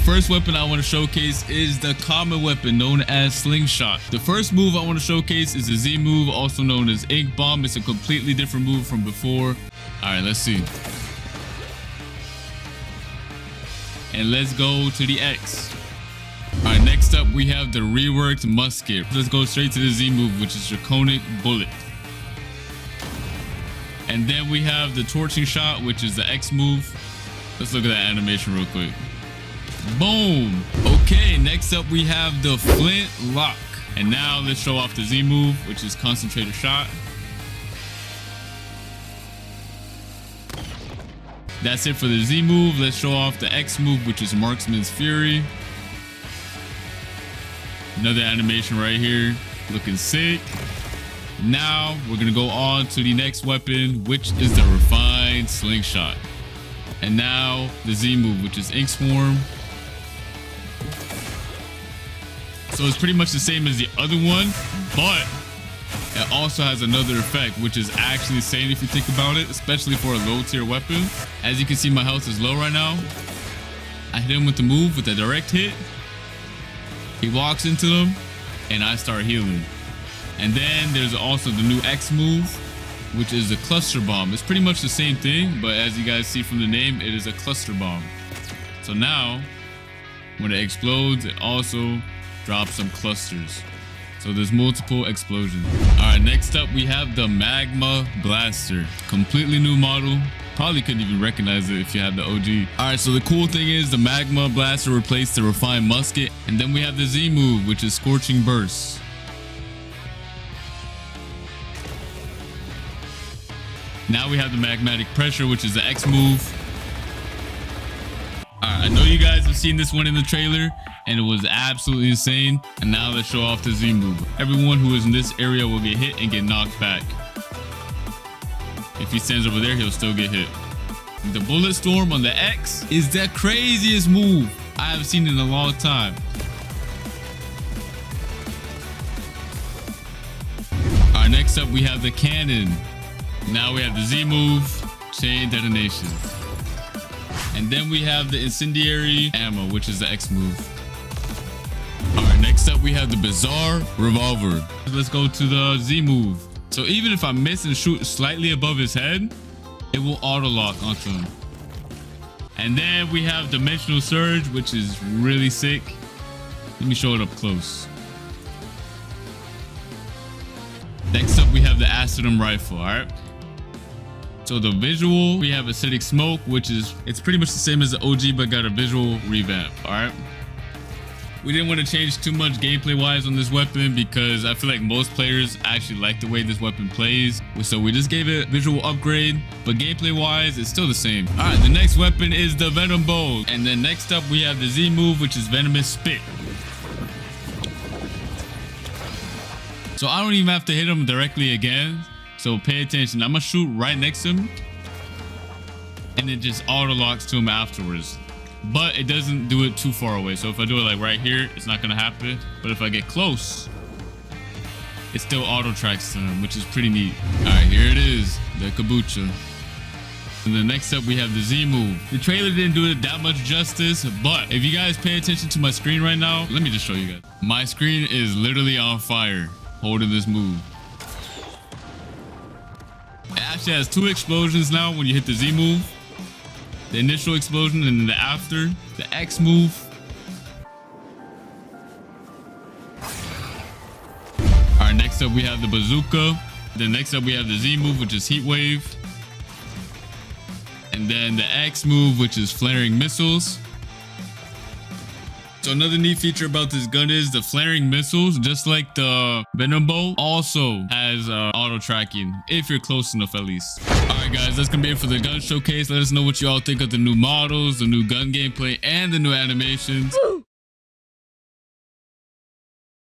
first weapon I want to showcase is the common weapon known as Slingshot. The first move I want to showcase is the Z move, also known as Ink Bomb. It's a completely different move from before. All right, let's see. And let's go to the X. All right, next up we have the reworked musket. Let's go straight to the Z move, which is Draconic Bullet. And then we have the torching shot, which is the X move. Let's look at that animation real quick. Boom. Okay, next up we have the flint lock. And now let's show off the Z move, which is concentrated shot. That's it for the Z move. Let's show off the X move, which is Marksman's Fury. Another animation right here, looking sick. Now we're gonna go on to the next weapon, which is the refined slingshot. And now the Z move, which is Ink Swarm. So it's pretty much the same as the other one, but it also has another effect, which is actually insane if you think about it, especially for a low tier weapon. As you can see, my health is low right now. I hit him with the move, with a direct hit. He walks into them and I start healing. And then there's also the new X move, which is the cluster bomb. It's pretty much the same thing, but as you guys see from the name, it is a cluster bomb. So now when it explodes, it also drops some clusters. So there's multiple explosions. All right, next up we have the Magma Blaster. Completely new model. Probably couldn't even recognize it if you have the OG. All right, so the cool thing is the Magma Blaster replaced the refined musket. And then we have the Z move, which is Scorching Burst. Now we have the Magmatic Pressure, which is the X move. All right, I know you guys have seen this one in the trailer and it was absolutely insane. And now let's show off the Z move. Everyone who is in this area will get hit and get knocked back. If he stands over there, he'll still get hit. The Bullet Storm on the X is the craziest move I have seen in a long time. All right, next up we have the Cannon. Now we have the Z move, Chain Detonation. And then we have the Incendiary Ammo, which is the X move. All right, next up we have the Bizarre Revolver. Let's go to the Z move. So even if I miss and shoot slightly above his head, it will auto lock onto him. And then we have Dimensional Surge, which is really sick. Let me show it up close. Next up we have the Acidum Rifle. All right. So the visual, we have Acidic Smoke, which is, it's pretty much the same as the OG, but got a visual revamp. All right. We didn't want to change too much gameplay wise on this weapon because I feel like most players actually like the way this weapon plays. So we just gave it a visual upgrade, but gameplay wise, it's still the same. All right, the next weapon is the Venom Bow. And then next up, we have the Z move, which is Venomous Spit. So I don't even have to hit him directly again. So pay attention. I'm gonna shoot right next to him and it just auto locks to him afterwards. But it doesn't do it too far away. So if I do it like right here, it's not gonna happen. But if I get close, it still auto tracks to him, which is pretty neat. All right, here it is, the Kabucha. And then next up we have the Z move. The trailer didn't do it that much justice, but if you guys pay attention to my screen right now, let me just show you guys. My screen is literally on fire holding this move. It actually has two explosions now when you hit the Z move. The initial explosion and then the after, the X move. All right, next up we have the Bazooka. Then next up we have the Z move, which is Heat Wave. And then the X move, which is Flaring Missiles. So another neat feature about this gun is the flaring missiles, just like the Venom Bow, also has auto tracking if you're close enough at least. All right guys, that's gonna be it for the gun showcase. Let us know what you all think of the new models, the new gun gameplay, and the new animations.